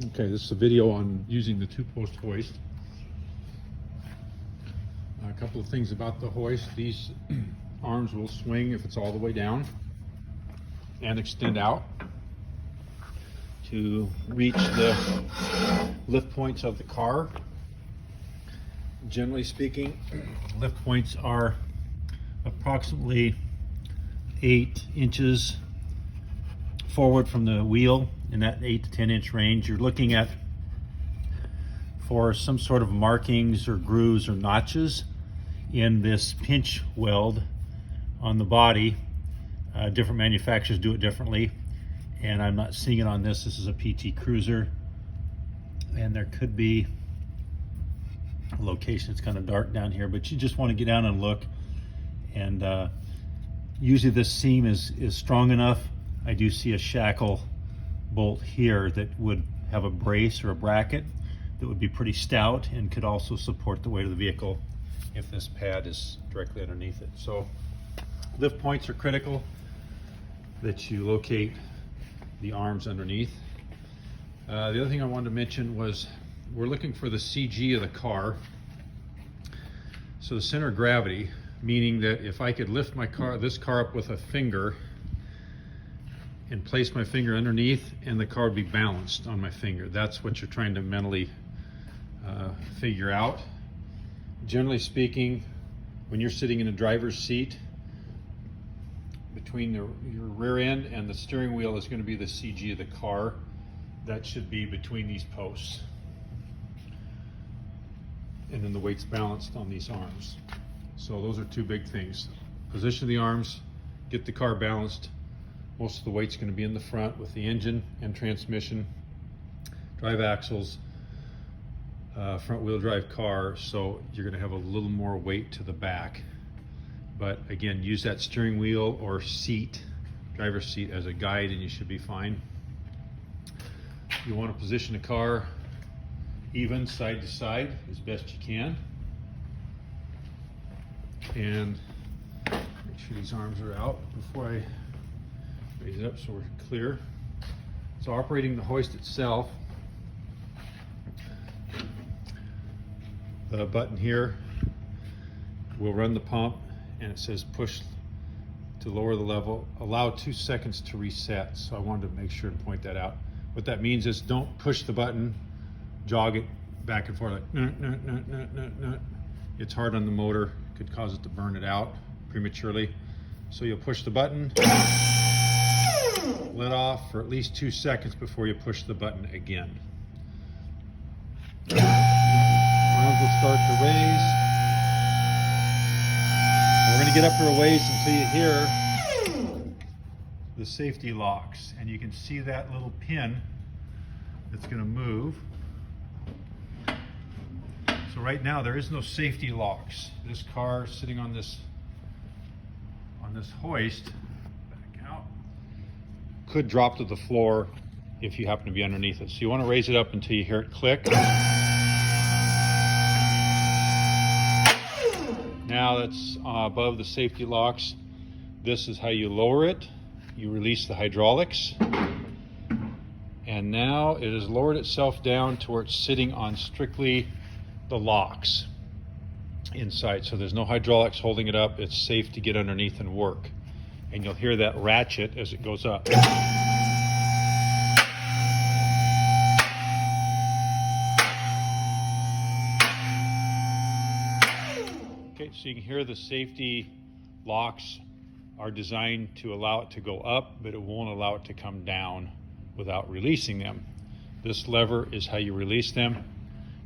Okay, this is a video on using the two-post hoist. A couple of things about the hoist. These arms will swing if it's all the way down and extend out to reach the lift points of the car. Generally speaking, lift points are approximately 8 inches forward from the wheel, in that 8 to 10 inch range. You're looking at for some sort of markings or grooves or notches in this pinch weld on the body. Different manufacturers do it differently, and I'm not seeing it on this. This is a PT Cruiser, and there could be a location. It's kind of dark down here, but you just want to get down and look. And usually this seam is strong enough. I do see a shackle bolt here that would have a brace or a bracket that would be pretty stout and could also support the weight of the vehicle if this pad is directly underneath it. So lift points are critical, that you locate the arms underneath. The other thing I wanted to mention was we're looking for the CG of the car. So the center of gravity, meaning that if I could lift this car up with a finger and place my finger underneath, and the car would be balanced on my finger. That's what you're trying to mentally figure out. Generally speaking, when you're sitting in a driver's seat, between your rear end and the steering wheel is going to be the CG of the car. That should be between these posts. And then the weight's balanced on these arms. So those are two big things. Position the arms, get the car balanced. Most of the weight's going to be in the front with the engine and transmission, drive axles, front wheel drive car, so you're going to have a little more weight to the back. But again, use that steering wheel or seat, driver's seat, as a guide and you should be fine. You want to position the car even side to side as best you can. And make sure these arms are out before I raise it up so we're clear. So operating the hoist itself, the button here will run the pump, and it says push to lower the level, allow 2 seconds to reset. So I wanted to make sure and point that out. What that means is don't push the button, jog it back and forth like It's hard on the motor, could cause it to burn it out prematurely. So you'll push the button, let off for at least 2 seconds before you push the button again. Arms will start to raise. We're going to get up here a ways until you hear the safety locks, and you can see that little pin that's going to move. So right now there is no safety locks. This car sitting on this hoist, back out, could drop to the floor if you happen to be underneath it. So you want to raise it up until you hear it click. Now that's above the safety locks. This is how you lower it. You release the hydraulics. And now it has lowered itself down to where it's sitting on strictly the locks inside. So there's no hydraulics holding it up. It's safe to get underneath and work. And you'll hear that ratchet as it goes up. Okay, so you can hear the safety locks are designed to allow it to go up, but it won't allow it to come down without releasing them. This lever is how you release them.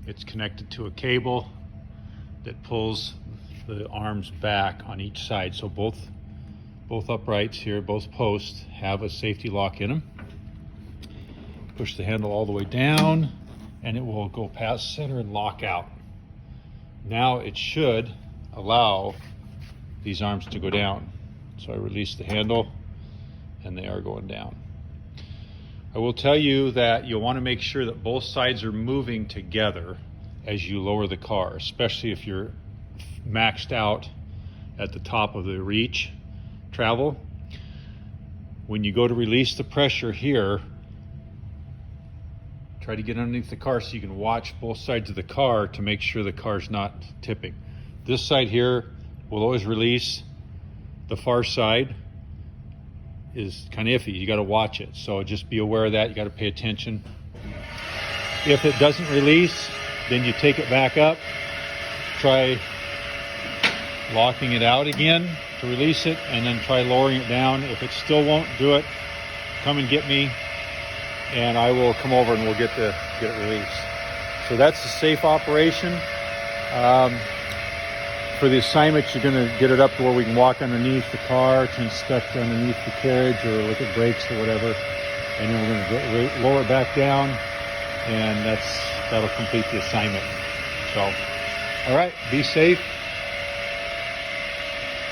It's connected to a cable that pulls the arms back on each side. So both uprights here, both posts, have a safety lock in them. Push the handle all the way down and it will go past center and lock out. Now it should allow these arms to go down. So I release the handle and they are going down. I will tell you that you'll want to make sure that both sides are moving together as you lower the car, especially if you're maxed out at the top of the reach travel. When you go to release the pressure here, Try to get underneath the car so you can watch both sides of the car to make sure the car's not tipping. This side here will always release. The far side is kind of iffy. You got to watch it. So just be aware of that. You got to pay attention. If it doesn't release, then you take it back up. Try locking it out again to release it, and then try lowering it down. If it still won't do it, come and get me, and I will come over and we'll get it released. So that's a safe operation. For the assignment, you're going to get it up to where we can walk underneath the car to inspect underneath the carriage or look at brakes or whatever, and then we're going to lower it back down, and that'll complete the assignment. So, all right, be safe.